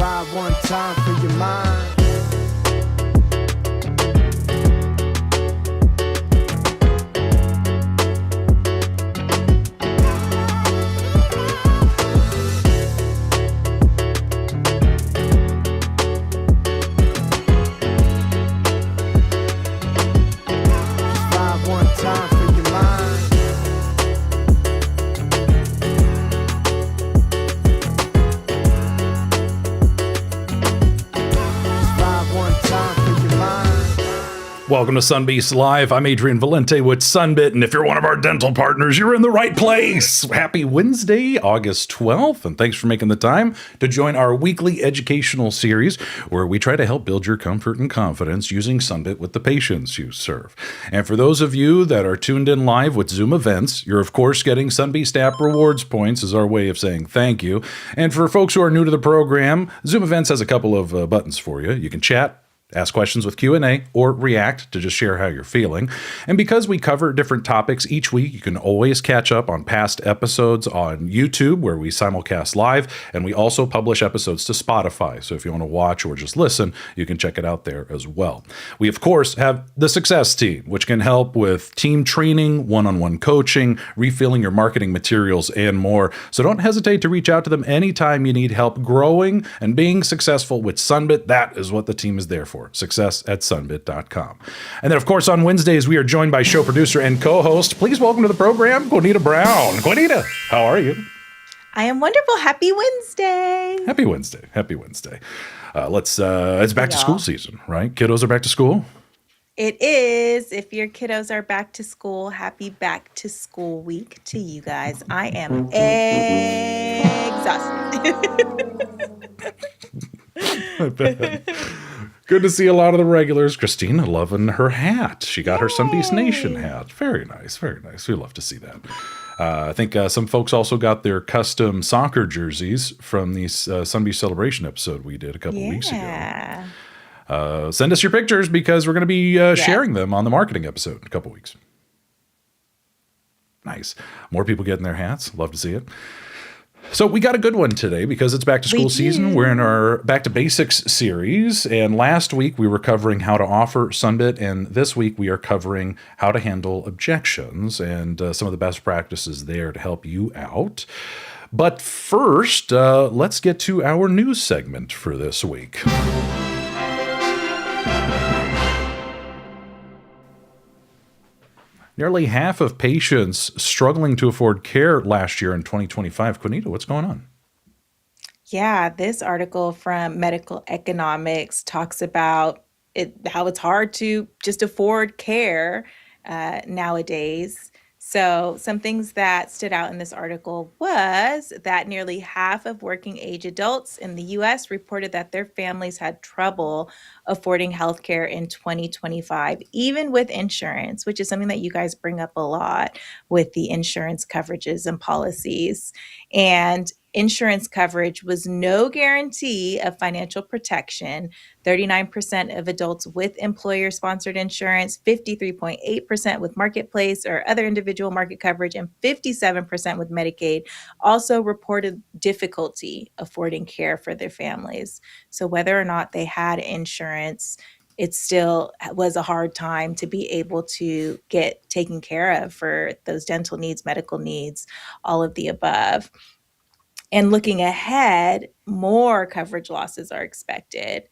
vibe one time for your mind. Welcome to Sunbeasts Live. I'm Adrian Valente with Sunbit, and if you're one of our dental partners, you're in the right place. Happy Wednesday, August 12th, and thanks for making the time to join our weekly educational series where we try to help build your comfort and confidence using Sunbit with the patients you serve. And for those of you that are tuned in live with Zoom events, you're of course getting Sunbeast app rewards points as our way of saying thank you. And for folks who are new to the program, Zoom events has a couple of buttons for you. You can chat, ask questions with Q&A, or react to just share how you're feeling. And because we cover different topics each week, you can always catch up on past episodes on YouTube, where we simulcast live, and we also publish episodes to Spotify. So if you want to watch or just listen, you can check it out there as well. We, of course, have the Success Team, which can help with team training, one-on-one coaching, refilling your marketing materials, and more. So don't hesitate to reach out to them anytime you need help growing and being successful with Sunbit. That is what the team is there for. Success@sunbit.com. And then, of course, on Wednesdays, we are joined by show producer and co-host. Please welcome to the program, Queenita Brown. Queenita, how are you? I am wonderful. Happy Wednesday. Happy Wednesday. Happy Wednesday. It's back to school season, right? Kiddos are back to school. It is. If your kiddos are back to school, happy back to school week to you guys. I am exhausted. Good to see a lot of the regulars. Christina loving her hat. She got her Sunbeast Nation hat. Very nice. Very nice. We love to see that. I think some folks also got their custom soccer jerseys from the Sunbeast Celebration episode we did a couple weeks ago. Send us your pictures because we're going to be sharing them on the marketing episode in a couple weeks. Nice. More people getting their hats. Love to see it. So we got a good one today because it's back to school season. We're in our Back to Basics series. And last week we were covering how to offer Sunbit. And this week we are covering how to handle objections and some of the best practices there to help you out. But first, let's get to our news segment for this week. Nearly half of patients struggling to afford care last year in 2025. Queenita, what's going on? Yeah, this article from Medical Economics talks about how it's hard to just afford care nowadays. So some things that stood out in this article was that nearly half of working age adults in the U.S. reported that their families had trouble affording healthcare in 2025, even with insurance, which is something that you guys bring up a lot with the insurance coverages and policies. And insurance coverage was no guarantee of financial protection. 39% of adults with employer-sponsored insurance, 53.8% with marketplace or other individual market coverage, and 57% with Medicaid also reported difficulty affording care for their families. So whether or not they had insurance, it still was a hard time to be able to get taken care of for those dental needs, medical needs, all of the above. And looking ahead, more coverage losses are expected.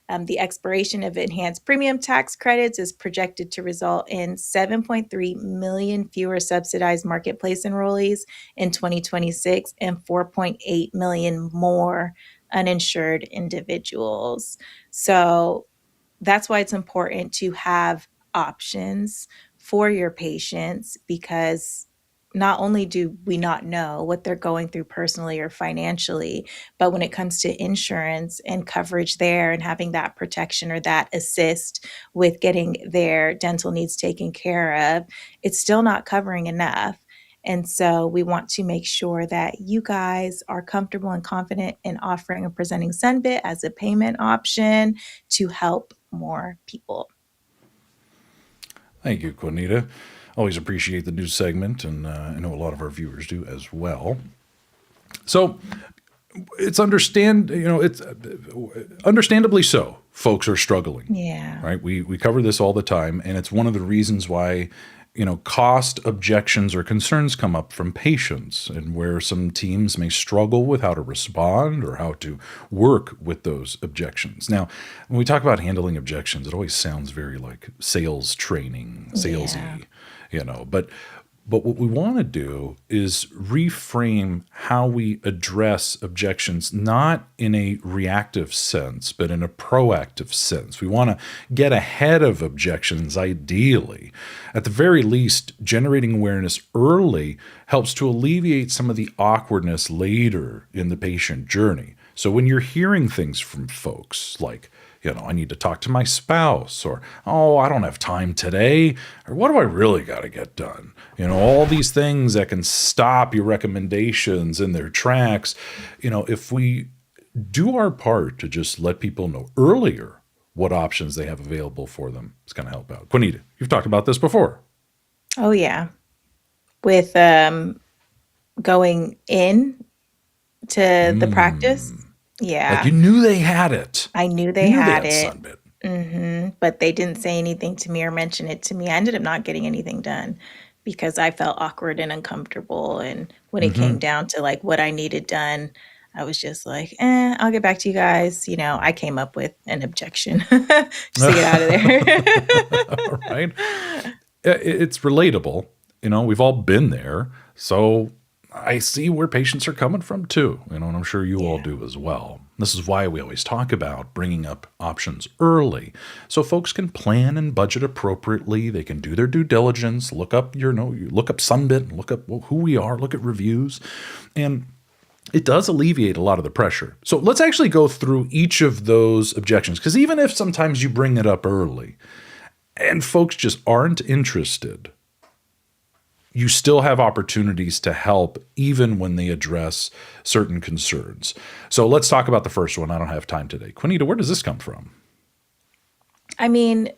The expiration of enhanced premium tax credits is projected to result in 7.3 million fewer subsidized marketplace enrollees in 2026 and 4.8 million more uninsured individuals. So that's why it's important to have options for your patients, because not only do we not know what they're going through personally or financially, but when it comes to insurance and coverage there and having that protection or that assist with getting their dental needs taken care of, it's still not covering enough. And so we want to make sure that you guys are comfortable and confident in offering and presenting Sunbit as a payment option to help more people. Thank you, Queenita. Always appreciate the news segment, and I know a lot of our viewers do as well. So it's it's understandably so. Folks are struggling. Yeah. Right. We cover this all the time, and it's one of the reasons why, cost objections or concerns come up from patients, and where some teams may struggle with how to respond or how to work with those objections. Now, when we talk about handling objections, it always sounds very like sales training, salesy, but what we want to do is reframe how we address objections, not in a reactive sense, but in a proactive sense. We want to get ahead of objections, ideally. At the very least, generating awareness early helps to alleviate some of the awkwardness later in the patient journey. So when you're hearing things from folks like, I need to talk to my spouse, or, oh, I don't have time today, or what do I really got to get done? All these things that can stop your recommendations in their tracks. If we do our part to just let people know earlier what options they have available for them, it's going to help out. Queenita, you've talked about this before. Oh, yeah. With going in to the practice. Yeah. Like you knew they had it. I knew they had it. Sunbit. But they didn't say anything to me or mention it to me. I ended up not getting anything done because I felt awkward and uncomfortable. And when it came down to like what I needed done, I was just like, I'll get back to you guys. I came up with an objection just to get out of there. All right. It's relatable. We've all been there. So I see where patients are coming from too, and I'm sure you all do as well. This is why we always talk about bringing up options early so folks can plan and budget appropriately. They can do their due diligence, look up, look up Sunbit, look up who we are, look at reviews, and it does alleviate a lot of the pressure. So let's actually go through each of those objections, because even if sometimes you bring it up early and folks just aren't interested, you still have opportunities to help even when they address certain concerns. So let's talk about the first one. I don't have time today. Queenita, where does this come from? I mean,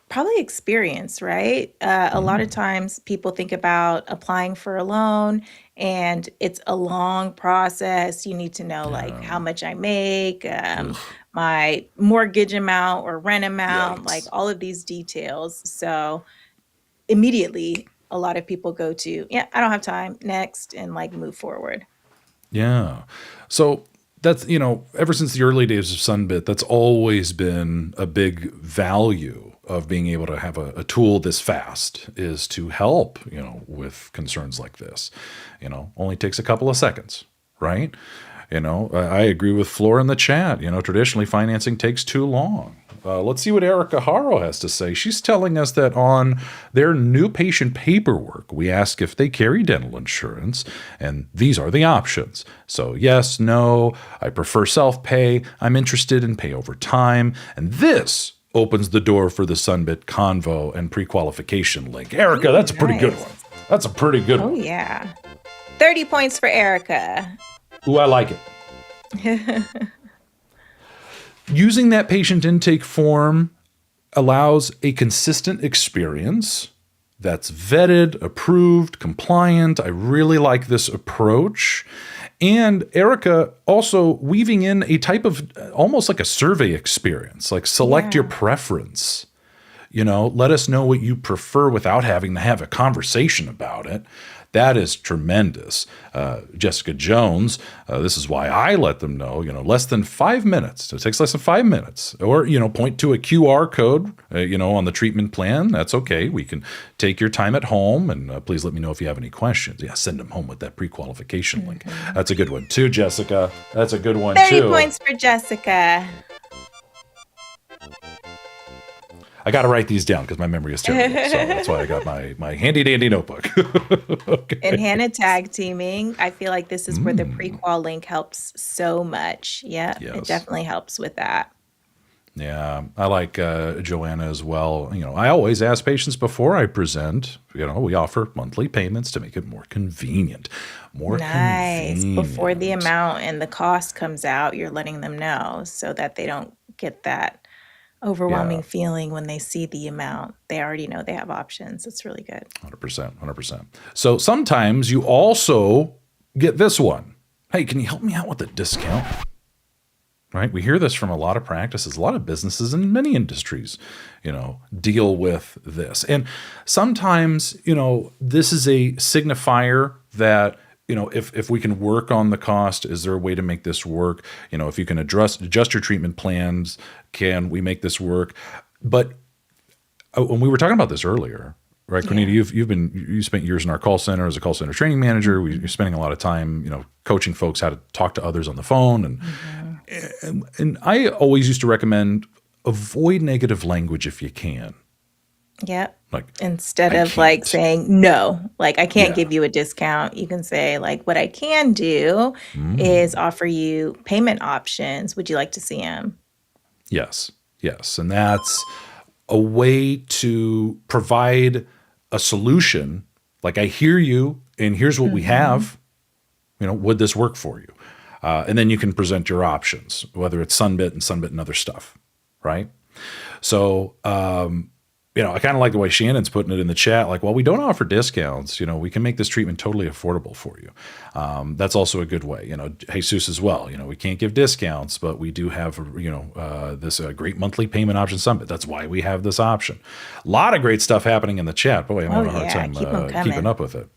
probably experience, right? A lot of times people think about applying for a loan and it's a long process. You need to know like how much I make, my mortgage amount or rent amount, like all of these details. So immediately, a lot of people go to, I don't have time, next, and like move forward. Yeah. So that's, ever since the early days of Sunbit, that's always been a big value of being able to have a tool this fast, is to help, with concerns like this. Only takes a couple of seconds, right? I agree with Flora in the chat. Traditionally financing takes too long. Let's see what Erica Haro has to say. She's telling us that on their new patient paperwork, we ask if they carry dental insurance, and these are the options. So yes, no, I prefer self-pay, I'm interested in pay over time, and this opens the door for the Sunbit Convo and pre-qualification link. Erica, that's a pretty good one. That's a pretty good one. Oh, yeah. 30 points for Erica. Ooh, I like it. Using that patient intake form allows a consistent experience that's vetted, approved, compliant. I really like this approach. And Erica also weaving in a type of almost like a survey experience, like select your preference. Let us know what you prefer without having to have a conversation about it. That is tremendous. Jessica Jones, this is why I let them know, less than 5 minutes. It takes less than 5 minutes. Or, point to a QR code, on the treatment plan. That's okay. We can take your time at home, and please let me know if you have any questions. Yeah, send them home with that pre-qualification link. That's a good one too, Jessica. That's a good one 30 too. 30 points for Jessica. I got to write these down because my memory is terrible. So that's why I got my handy dandy notebook. Okay. And Hannah tag teaming. I feel like this is where the pre-qual link helps so much. Yeah, It definitely helps with that. Yeah, I like Joanna as well. I always ask patients before I present. We offer monthly payments to make it more convenient. Nice. Before the amount and the cost comes out, you're letting them know so that they don't get that overwhelming feeling when they see the amount. They already know they have options. It's really good. 100%. So sometimes you also get this one. hey, can you help me out with a discount? Right? We hear this from a lot of practices, a lot of businesses, and many industries, deal with this. And sometimes, this is a signifier that, if we can work on the cost, is there a way to make this work? If you can adjust your treatment plans, can we make this work? But when we were talking about this earlier, right, Queenita, you spent years in our call center as a call center training manager. You're spending a lot of time, coaching folks how to talk to others on the phone. And I always used to recommend avoid negative language if you can. Yep. Like, Instead I of like can't. saying no, like I can't Yeah. give you a discount, you can say like what I can do is offer you payment options. Would you like to see them? Yes. Yes. And that's a way to provide a solution. Like, I hear you, and here's what we have. Would this work for you? And then you can present your options, whether it's Sunbit and other stuff, right? So, I kind of like the way Shannon's putting it in the chat. Like, well, we don't offer discounts. We can make this treatment totally affordable for you. That's also a good way. Jesus as well. We can't give discounts, but we do have, this great monthly payment option Sunbit. That's why we have this option. A lot of great stuff happening in the chat. Boy, I'm having a hard time Keep 'em keeping coming. up with it.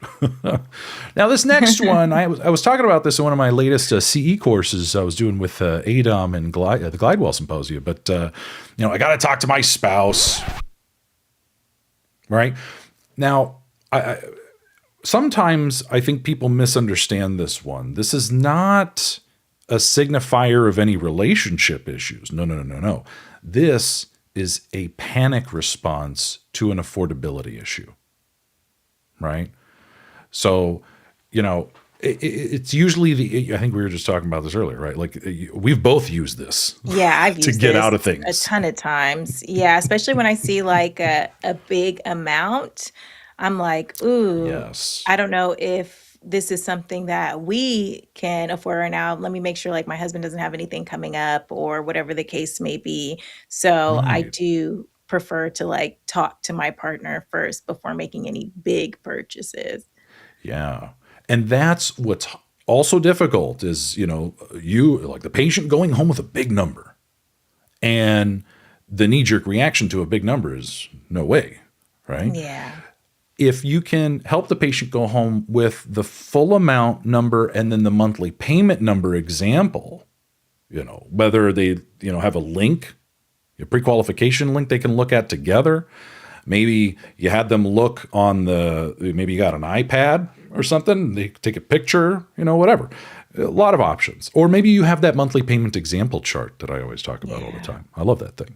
Now, this next one, I was talking about this in one of my latest CE courses I was doing with Adam and the Glidewell Symposium. But, I got to talk to my spouse. Right now, sometimes I think people misunderstand this one. This is not a signifier of any relationship issues. No. This is a panic response to an affordability issue. Right? So, it's usually I think we were just talking about this earlier, right? Like, we've both used this. Yeah, I've to used get this out of a things. ton of times. Yeah, especially when I see like a big amount, I'm like, ooh, Yes. I don't know if this is something that we can afford right now. Let me make sure like my husband doesn't have anything coming up or whatever the case may be. So I Right. do prefer to like talk to my partner first before making any big purchases. Yeah. And that's what's also difficult is, you like the patient going home with a big number, and the knee-jerk reaction to a big number is no way, right? Yeah. If you can help the patient go home with the full amount number and then the monthly payment number example, whether they, have a link, a pre-qualification link they can look at together. Maybe you had them look on maybe you got an iPad or something. They take a picture, whatever. A lot of options. Or maybe you have that monthly payment example chart that I always talk about all the time. I love that thing.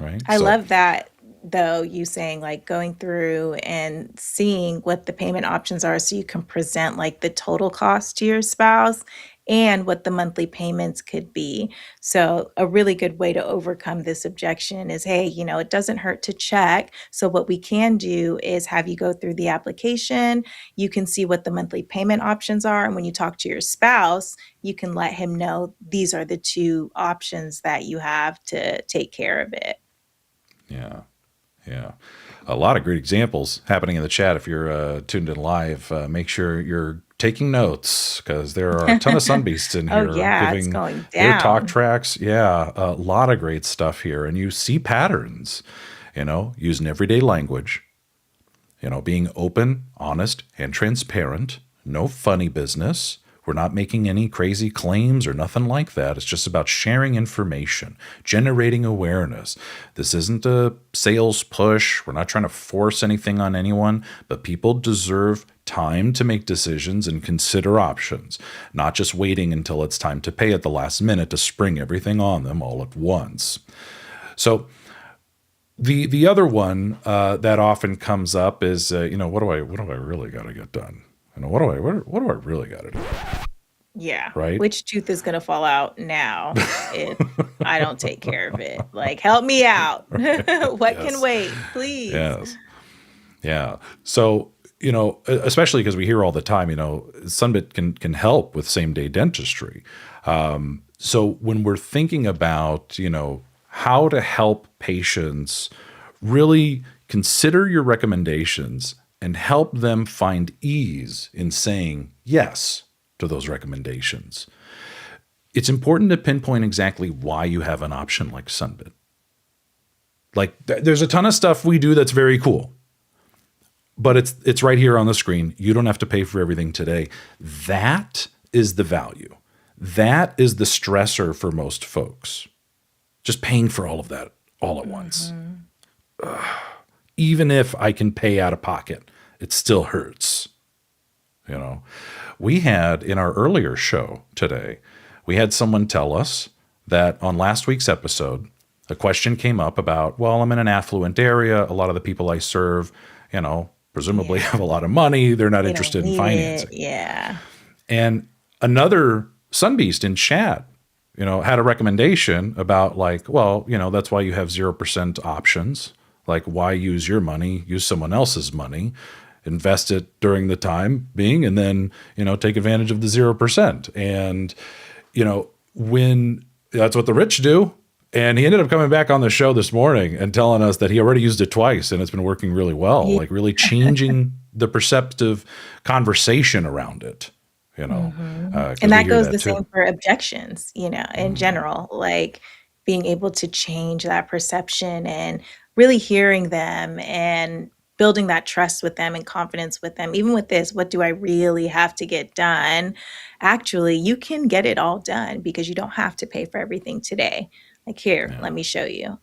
Right? I love that though, you saying like going through and seeing what the payment options are so you can present like the total cost to your spouse and what the monthly payments could be. So a really good way to overcome this objection is, hey, it doesn't hurt to check. So what we can do is have you go through the application. You can see what the monthly payment options are. And when you talk to your spouse, you can let him know these are the two options that you have to take care of it. Yeah. Yeah. A lot of great examples happening in the chat. If you're tuned in live, make sure you're taking notes because there are a ton of Sunbeasts in here It's giving going their talk down. tracks. Yeah. A lot of great stuff here. And you see patterns, using everyday language, being open, honest, and transparent. No funny business. We're not making any crazy claims or nothing like that. It's just about sharing information, generating awareness. This isn't a sales push. We're not trying to force anything on anyone, but people deserve time to make decisions and consider options, not just waiting until it's time to pay at the last minute to spring everything on them all at once. So the other one that often comes up is, what do I really got to get done? What do I really got to do? Yeah. Right? Which tooth is going to fall out now if I don't take care of it? Like, help me out. What can Yes. wait, please? Yes. Yeah. So, especially because we hear all the time, Sunbit can help with same day dentistry. So when we're thinking about, how to help patients, really consider your recommendations and help them find ease in saying yes to to those recommendations. It's important to pinpoint exactly why you have an option like Sunbit. Like there's a ton of stuff we do that's very cool, but it's right here on the screen. You don't have to pay for everything today. That is the value. That is the stressor for most folks. Just paying for all of that all at once. Even if I can pay out of pocket, it still hurts. You know, we had in our earlier show today, we had someone tell us that on last week's episode, a question came up about, well, I'm in an affluent area. A lot of the people I serve, you know, presumably have a lot of money. They're not interested in financing. Yeah. And another Sunbeast in chat, you know, had a recommendation about like, well, you know, that's why you have 0% options. Like, why use your money? Use someone else's money, invest it during the time being, and then, you know, take advantage of the 0%. And, you know, when that's what the rich do. And he ended up coming back on the show this morning and telling us that he already used it twice and it's been working really well, like really changing the perceptive conversation around it, you know. And that goes the same for objections, you know, in general, like being able to change that perception and really hearing them and building that trust with them and confidence with them. Even with this, what do I really have to get done? Actually, you can get it all done because you don't have to pay for everything today. Like here, let me show you.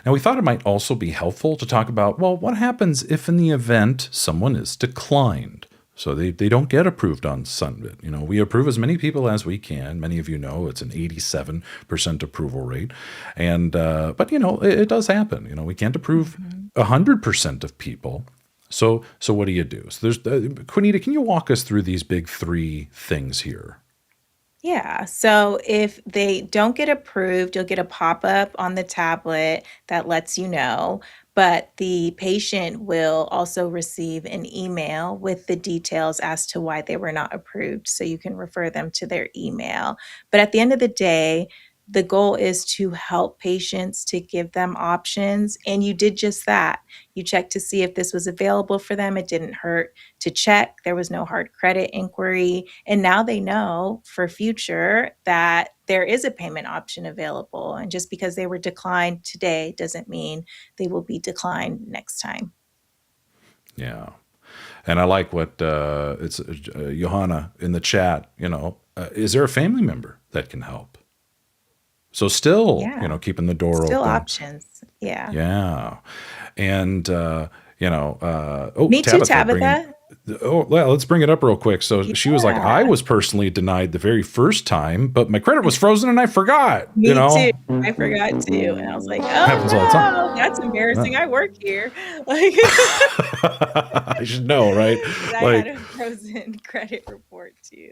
Now, we thought it might also be helpful to talk about, well, what happens if in the event someone is declined? So they don't get approved on Sunbit. You know, we approve as many people as we can. Many of you know it's an 87% approval rate. And, but, you know, it does happen. You know, we can't approve 100% of people. So what do you do? So there's, Queenita, can you walk us through these big three things here? Yeah. So if they don't get approved, you'll get a pop-up on the tablet that lets you know. But the patient will also receive an email with the details as to why they were not approved. So you can refer them to their email. But at the end of the day, the goal is to help patients, to give them options. And you did just that. You checked to see if this was available for them. It didn't hurt to check. There was no hard credit inquiry. And now they know for future that there is a payment option available. And just because they were declined today doesn't mean they will be declined next time. Yeah. And I like what it's Johanna in the chat, you know, is there a family member that can help? So still, you know, keeping the door open. Still options. Yeah. Yeah. And, you know, Me too, Tabitha. Well, let's bring it up real quick. So she was like, I was personally denied the very first time, but my credit was frozen and I forgot. Me you know? too. I forgot too. And I was like, oh, happens all the time. that's embarrassing. Yeah. I work here. Like, I should know, right? I had a frozen credit report too.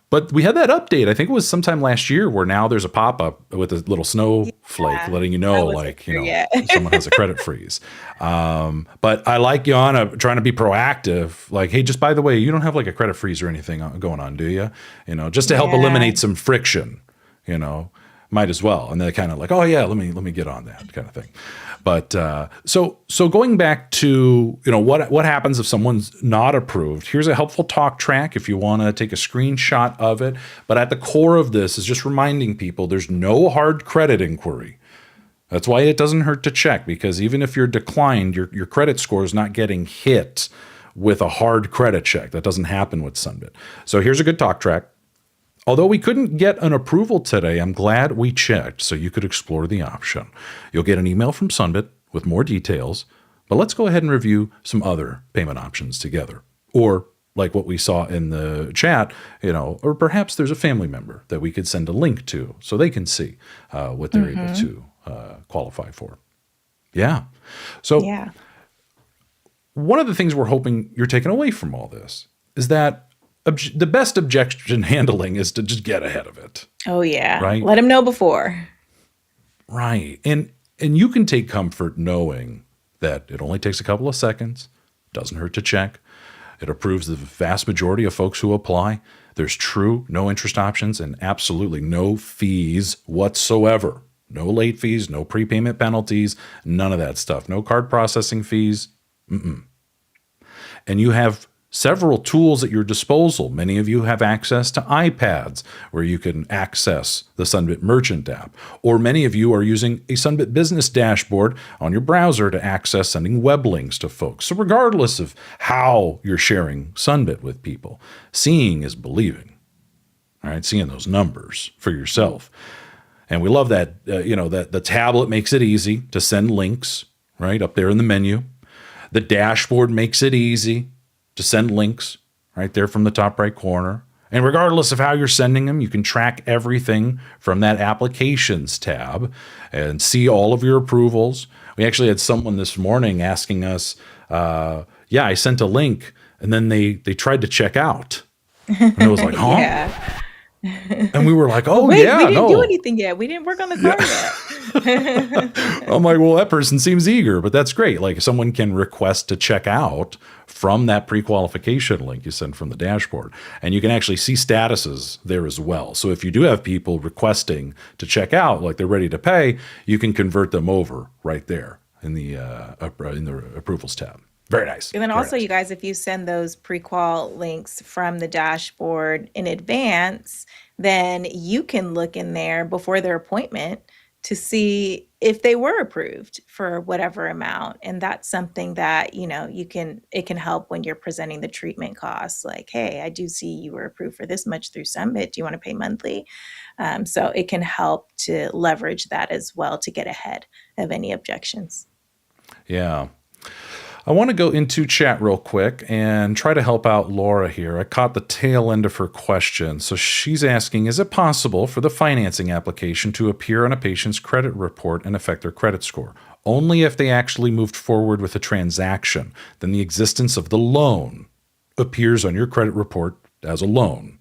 But we had that update. I think it was sometime last year where now there's a pop-up with a little snowflake letting you know, like, you know, someone has a credit freeze. But I like Joanna trying to be proactive. Like, hey, just by the way, you don't have like a credit freeze or anything going on, do you? You know, just to help eliminate some friction, you know, might as well. And they're kind of like, oh yeah, let me get on that kind of thing. But so going back to, you know, what happens if someone's not approved? Here's a helpful talk track if you want to take a screenshot of it. But at the core of this is just reminding people there's no hard credit inquiry. That's why it doesn't hurt to check, because even if you're declined, your credit score is not getting hit with a hard credit check. That doesn't happen with Sunbit. So here's a good talk track. Although we couldn't get an approval today, I'm glad we checked so you could explore the option. You'll get an email from Sunbit with more details, but let's go ahead and review some other payment options together. Or like what we saw in the chat, you know, or perhaps there's a family member that we could send a link to so they can see what they're able to qualify for. Yeah. So one of the things we're hoping you're taking away from all this is that the best objection handling is to just get ahead of it. Oh yeah. Right. Let them know before. Right. And you can take comfort knowing that it only takes a couple of seconds, doesn't hurt to check. It approves the vast majority of folks who apply. There's true no interest options and absolutely no fees whatsoever. No late fees, no prepayment penalties, none of that stuff. No card processing fees. And you have several tools at your disposal. Many of you have access to iPads where you can access the Sunbit Merchant app, or many of you are using a Sunbit Business dashboard on your browser to access sending web links to folks. So regardless of how you're sharing Sunbit with people, seeing is believing. All right, seeing those numbers for yourself. And we love that, that the tablet makes it easy to send links, right, up there in the menu. The dashboard makes it easy to send links right there from the top right corner. And regardless of how you're sending them, you can track everything from that applications tab and see all of your approvals. We actually had someone this morning asking us, I sent a link, and then they tried to check out. And it was like, huh? Yeah. And we were like, oh, Wait, yeah, we didn't no. do anything yet. We didn't work on the car yet. I'm like, well, that person seems eager, but that's great. Like, someone can request to check out from that pre-qualification link you send from the dashboard. And you can actually see statuses there as well. So if you do have people requesting to check out, like they're ready to pay, you can convert them over right there in the approvals tab. Very nice. And then Very also, nice. you guys, if you send those pre-qual links from the dashboard in advance, then you can look in there before their appointment to see if they were approved for whatever amount. And that's something that, it can help when you're presenting the treatment costs. Like, hey, I do see you were approved for this much through Sunbit. Do you want to pay monthly? So it can help to leverage that as well to get ahead of any objections. Yeah. I want to go into chat real quick and try to help out Laura here. I caught the tail end of her question. So she's asking, is it possible for the financing application to appear on a patient's credit report and affect their credit score? Only if they actually moved forward with a transaction. Then the existence of the loan appears on your credit report as a loan.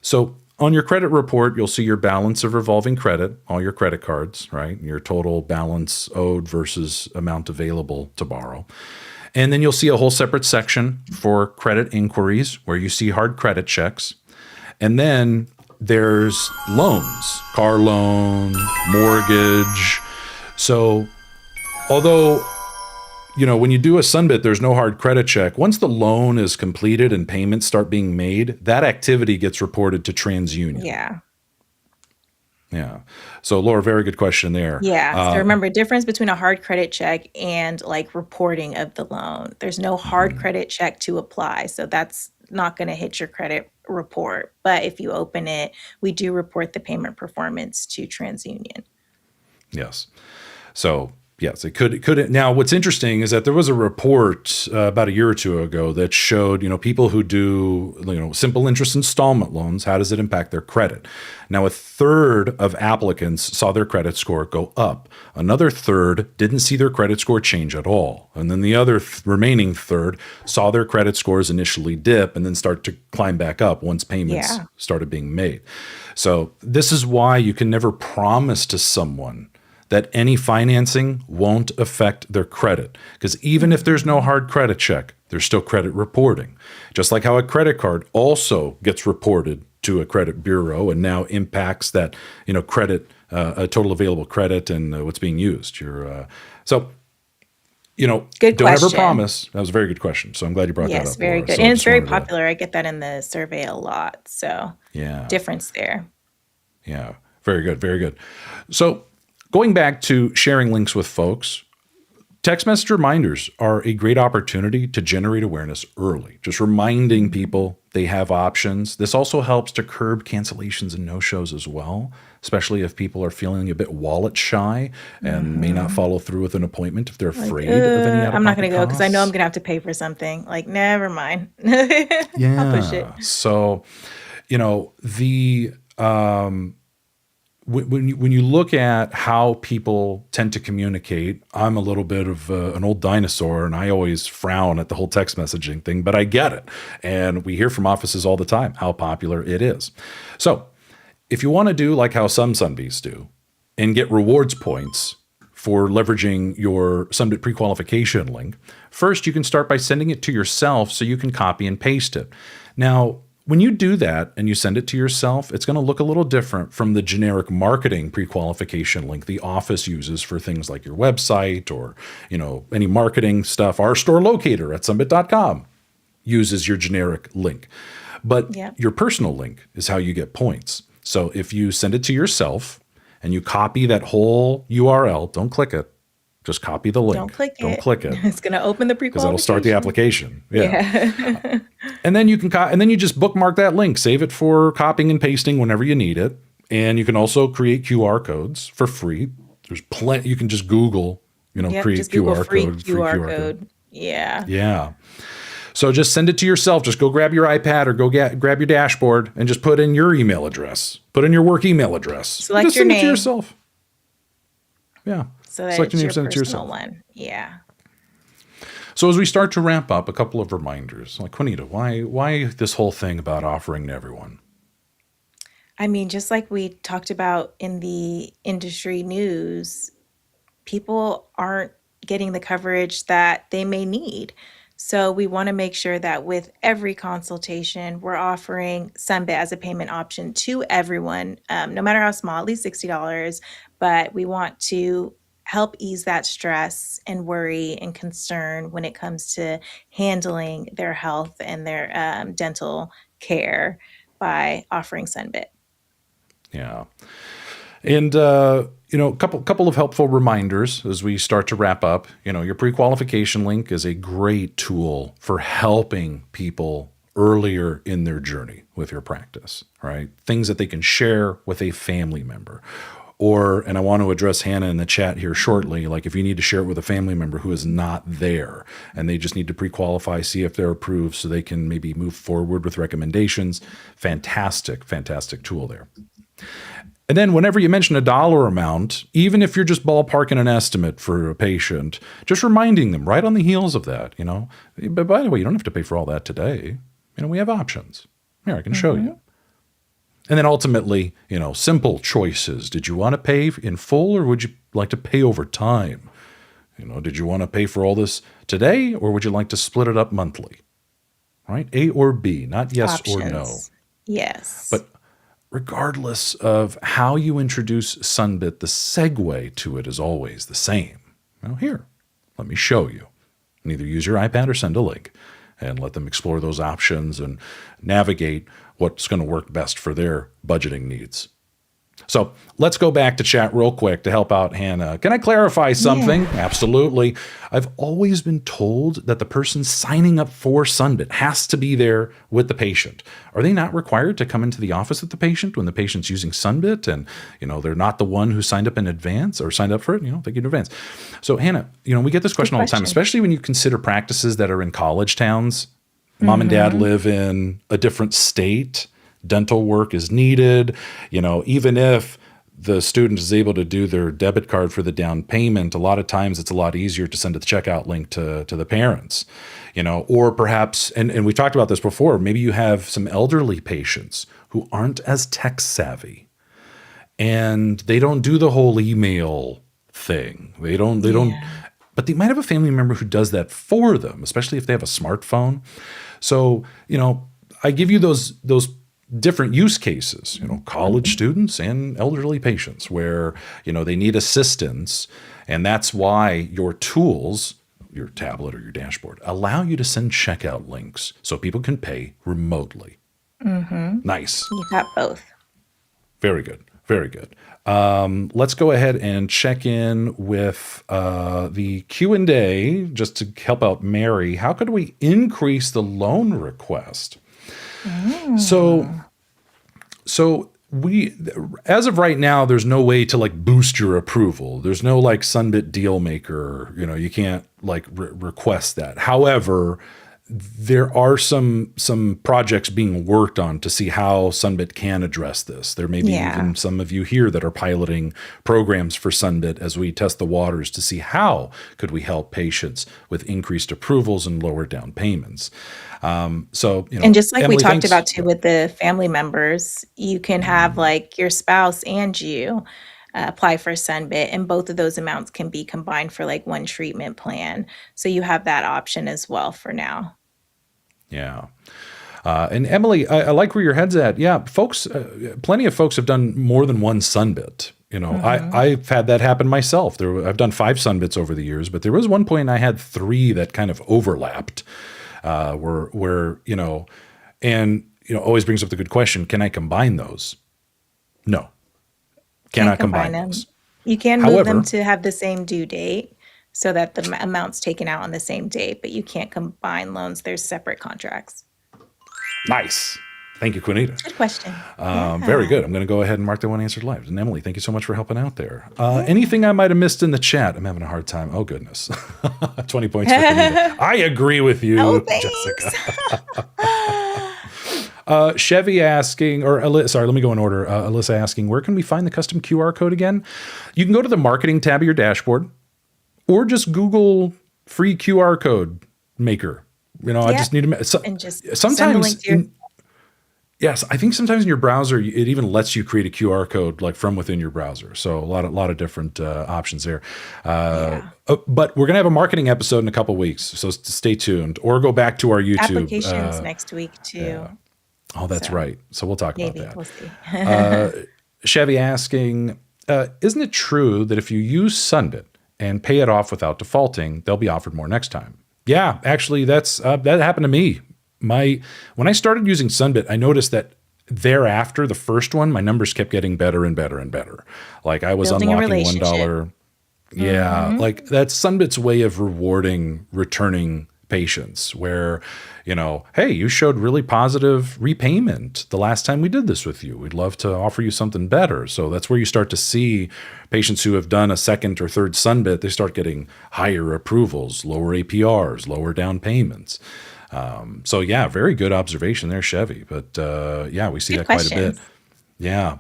So on your credit report, you'll see your balance of revolving credit, all your credit cards, right? Your total balance owed versus amount available to borrow. And then you'll see a whole separate section for credit inquiries where you see hard credit checks. And then there's loans, car loan, mortgage. So although, when you do a Sunbit, there's no hard credit check. Once the loan is completed and payments start being made, that activity gets reported to TransUnion. Yeah. Yeah. So Laura, very good question there. Yeah. So remember, difference between a hard credit check and like reporting of the loan. There's no hard credit check to apply. So that's not going to hit your credit report. But if you open it, we do report the payment performance to TransUnion. Yes. So yes, it could. Now, what's interesting is that there was a report about a year or two ago that showed, people who do, simple interest installment loans, how does it impact their credit? Now, a third of applicants saw their credit score go up. Another third didn't see their credit score change at all. And then the other remaining third saw their credit scores initially dip and then start to climb back up once payments started being made. So this is why you can never promise to someone that any financing won't affect their credit. Because even if there's no hard credit check, there's still credit reporting. Just like how a credit card also gets reported to a credit bureau and now impacts that, credit, total available credit and what's being used. Good don't ever question. promise. That was a very good question. So I'm glad you brought that up. Yes, very Laura. good. So And I it's just very wanted to- popular. I get that in the survey a lot. So Yeah. difference there. Yeah. Very good. Very good. So going back to sharing links with folks, text message reminders are a great opportunity to generate awareness early. Just reminding people they have options. This also helps to curb cancellations and no-shows as well, especially if people are feeling a bit wallet shy and may not follow through with an appointment if they're afraid of any out-of-pocket I'm not going to go because I know I'm costs. going to have to pay for something. Like, never mind. I'll push it. So, when you look at how people tend to communicate, I'm a little bit of an old dinosaur, and I always frown at the whole text messaging thing, but I get it. And we hear from offices all the time how popular it is. So if you want to do like how some Sunbeasts do and get rewards points for leveraging your Sunbit pre-qualification link, first you can start by sending it to yourself so you can copy and paste it. Now, when you do that and you send it to yourself, it's going to look a little different from the generic marketing pre-qualification link the office uses for things like your website or, any marketing stuff, our store locator at sunbit.com. uses your generic link. But Yep. your personal link is how you get points. So if you send it to yourself and you copy that whole URL, don't click it. Just copy the link. Don't click Don't it. click it It's going to open the because that'll start the pre-qualification. application. Yeah. Yeah. And then you can and then you just bookmark that link, save it for copying and pasting whenever you need it. And you can also create QR codes for free. There's plenty. You can just Google, Yep. create Just Google QR free code, QR code. Yeah. Yeah. So just send it to yourself. Just go grab your iPad or go grab your dashboard and just put in your email address. Put in your work email address. Select just your send it to name. yourself. Yeah. So that Select it's your name, your send it to personal yourself. one. Yeah. So as we start to ramp up, a couple of reminders. Like, Queenita, why this whole thing about offering to everyone? I mean, just like we talked about in the industry news, people aren't getting the coverage that they may need. So we want to make sure that with every consultation, we're offering Sunbit as a payment option to everyone, no matter how small, at least $60. But we want to help ease that stress and worry and concern when it comes to handling their health and their dental care by offering Sunbit. Yeah. And, a couple of helpful reminders as we start to wrap up. Your pre-qualification link is a great tool for helping people earlier in their journey with your practice, right? Things that they can share with a family member. And I want to address Hannah in the chat here shortly, like if you need to share it with a family member who is not there and they just need to pre-qualify, see if they're approved so they can maybe move forward with recommendations. Fantastic tool there. And then whenever you mention a dollar amount, even if you're just ballparking an estimate for a patient, just reminding them right on the heels of that, But by the way, you don't have to pay for all that today. We have options. Here, I can show you. And then ultimately, simple choices. Did you want to pay in full or would you like to pay over time? Did you want to pay for all this today or would you like to split it up monthly? Right? A or B, not yes or no. Options. Yes. But regardless of how you introduce Sunbit, the segue to it is always the same. Here, let me show you. And either use your iPad or send a link and let them explore those options and navigate what's going to work best for their budgeting needs. So let's go back to chat real quick to help out Hannah. Can I clarify something? Yeah. Absolutely. I've always been told that the person signing up for Sunbit has to be there with the patient. Are they not required to come into the office with the patient when the patient's using Sunbit and, they're not the one who signed up in advance or signed up for it, thank you in advance. So Hannah, we get this question all the time, especially when you consider practices that are in college towns. Mom and dad live in a different state. Dental work is needed. Even if the student is able to do their debit card for the down payment, a lot of times it's a lot easier to send the checkout link to the parents, or perhaps, and we talked about this before, maybe you have some elderly patients who aren't as tech savvy and they don't do the whole email thing. They don't, but they might have a family member who does that for them, especially if they have a smartphone. So, I give you those different use cases, college students and elderly patients where, they need assistance. And that's why your tools, your tablet or your dashboard, allow you to send checkout links so people can pay remotely. Nice. You got both. Very good. Very good. Let's go ahead and check in with the Q&A just to help out Mary. How could we increase the loan request? So we, as of right now, there's no way to boost your approval. There's no Sunbit deal maker. You can't request that. However, there are some projects being worked on to see how Sunbit can address this. There may be even some of you here that are piloting programs for Sunbit as we test the waters to see how could we help patients with increased approvals and lower down payments. And just like Emily, we talked thanks. about too with the family members, you can have your spouse and you apply for Sunbit, and both of those amounts can be combined for one treatment plan. So you have that option as well for now. Yeah. And Emily, I like where your head's at. Yeah, folks, plenty of folks have done more than one Sunbit. I've had that happen myself. I've done 5 Sunbits over the years, but there was one point I had 3 that kind of overlapped. Where and always brings up the good question: can I combine those? No, cannot combine them. those. You can move However, them to have the same due date so that the amount's taken out on the same date, but you can't combine loans. There's separate contracts. nice. Thank you, Queenita. Good question. Very good. I'm going to go ahead and mark that one answered live. And Emily, thank you so much for helping out there. Anything I might have missed in the chat? I'm having a hard time. Oh, goodness. 20 points for Queenita. I agree with you, Oh, Jessica. Chevy asking, sorry, let me go in order. Alyssa asking, where can we find the custom QR code again? You can go to the marketing tab of your dashboard or just Google free QR code maker. I just need to, and just sometimes, yes, I think sometimes in your browser, it even lets you create a QR code like from within your browser. So a lot of different options there. But we're going to have a marketing episode in a couple weeks. So stay tuned or go back to our YouTube. Applications next week too. Yeah. Oh, that's right. So we'll talk about that. We'll see. Chevy asking, isn't it true that if you use Sunbit and pay it off without defaulting, they'll be offered more next time? Yeah, actually, that happened to me. When I started using Sunbit, I noticed that thereafter, the first one, my numbers kept getting better and better and better. Like I was Building unlocking $1. Yeah, like that's Sunbit's way of rewarding returning patients where, hey, you showed really positive repayment the last time we did this with you. We'd love to offer you something better. So that's where you start to see patients who have done a second or third Sunbit, they start getting higher approvals, lower APRs, lower down payments. So yeah, very good observation there, Chevy. But we see Good that questions. quite a bit. Yeah.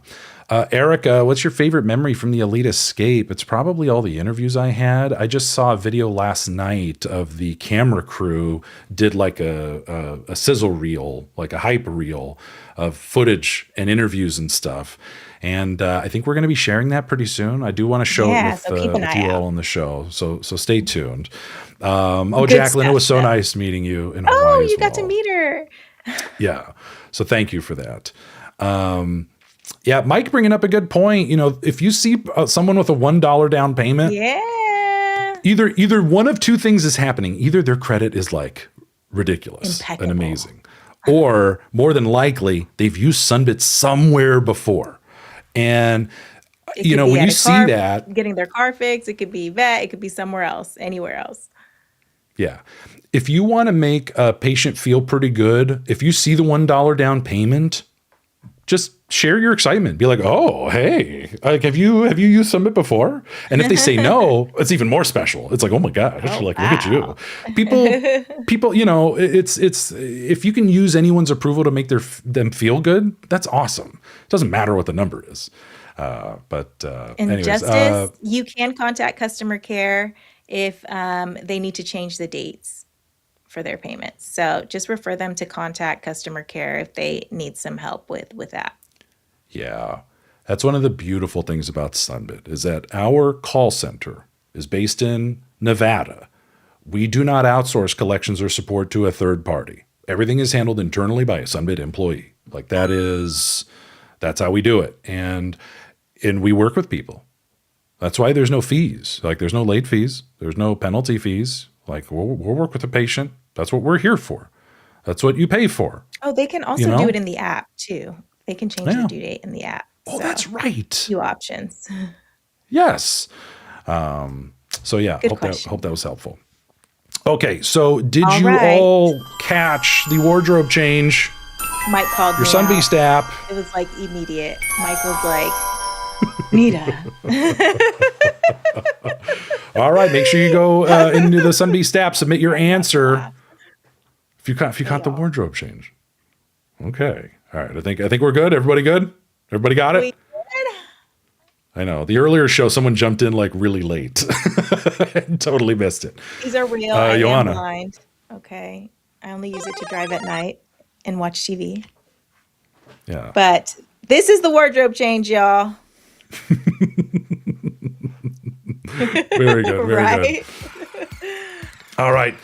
Erica, what's your favorite memory from the Elite Escape? It's probably all the interviews I had. I just saw a video last night of the camera crew did like a sizzle reel, like a hype reel of footage and interviews and stuff. And I think we're going to be sharing that pretty soon. I do want to show it with you all on the show. So stay tuned. Jacqueline, it was so nice meeting you in Hawaii. Oh, you got to meet her. Yeah. So thank you for that. Yeah, Mike bringing up a good point. If you see someone with a $1 down payment, either one of two things is happening. Either their credit is like ridiculous and amazing, or more than likely they've used Sunbit somewhere before. And when you see that, getting their car fixed, it could be vet, it could be somewhere else, anywhere else. Yeah. If you want to make a patient feel pretty good, if you see the $1 down payment, just share your excitement. Be like, oh, hey, like, have you used Sunbit before? And if they say no, it's even more special. It's like, oh my gosh, look at you. People, it's if you can use anyone's approval to make them feel good, that's awesome. It doesn't matter what the number is. In Justice, you can contact customer care if they need to change the dates for their payments. So just refer them to contact customer care if they need some help with that. Yeah. That's one of the beautiful things about Sunbit is that our call center is based in Nevada. We do not outsource collections or support to a third party. Everything is handled internally by a Sunbit employee. Like that's how we do it. And we work with people. That's why there's no fees. Like there's no late fees. There's no penalty fees. Like we'll work with the patient. That's what we're here for. That's what you pay for. Oh, they can also do it in the app too. They can change the due date in the app. Oh, that's right. Few options. Yes. So yeah, hope that was helpful. Okay, so did you all catch the wardrobe change? Mike called your Sunbeast app. It was like immediate. Mike was like, Nita. All right, make sure you go into the Sunbeast app, submit your answer. If you caught the wardrobe change. Okay. All right. I think we're good. Everybody good? Everybody got it? I know. The earlier show, someone jumped in like really late. Totally missed it. These are real. I am blind. Okay. I only use it to drive at night and watch TV. Yeah. But this is the wardrobe change, y'all. Very good. Very good. All right.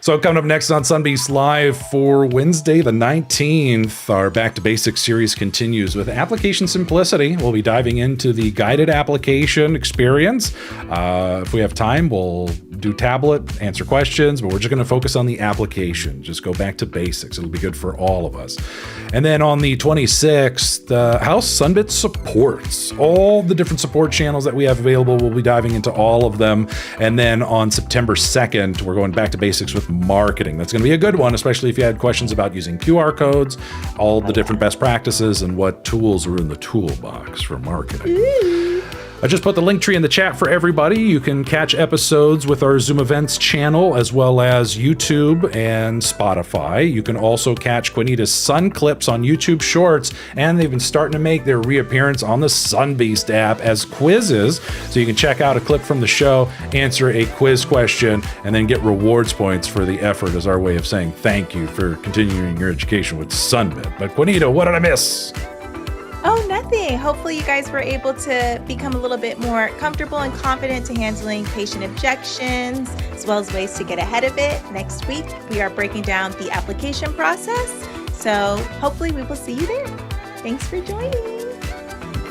So coming up next on Sunbeasts Live for Wednesday the 19th, our Back to Basics series continues with application simplicity. We'll be diving into the guided application experience. If we have time, we'll do tablet, answer questions, but we're just going to focus on the application. Just go back to basics. It'll be good for all of us. And then on the 26th, how Sunbit supports all the different support channels that we have available. We'll be diving into all of them. And then on September 2nd, we're going back to basics with marketing. That's going to be a good one, especially if you had questions about using QR codes, all the different best practices, and what tools are in the toolbox for marketing. I just put the link tree in the chat for everybody. You can catch episodes with our Zoom Events channel, as well as YouTube and Spotify. You can also catch Queenita's Sun Clips on YouTube Shorts, and they've been starting to make their reappearance on the Sunbeast app as quizzes. So you can check out a clip from the show, answer a quiz question, and then get rewards points for the effort as our way of saying thank you for continuing your education with Sunbit. But Queenita, what did I miss? Oh, nothing. Hopefully you guys were able to become a little bit more comfortable and confident to handling patient objections, as well as ways to get ahead of it. Next week, we are breaking down the application process. So hopefully we will see you there. Thanks for joining.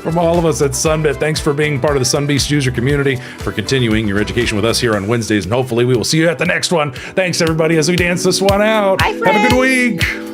From all of us at Sunbit, thanks for being part of the Sunbeast user community, for continuing your education with us here on Wednesdays, and hopefully we will see you at the next one. Thanks, everybody, as we dance this one out. Bye, Have a good friends. week.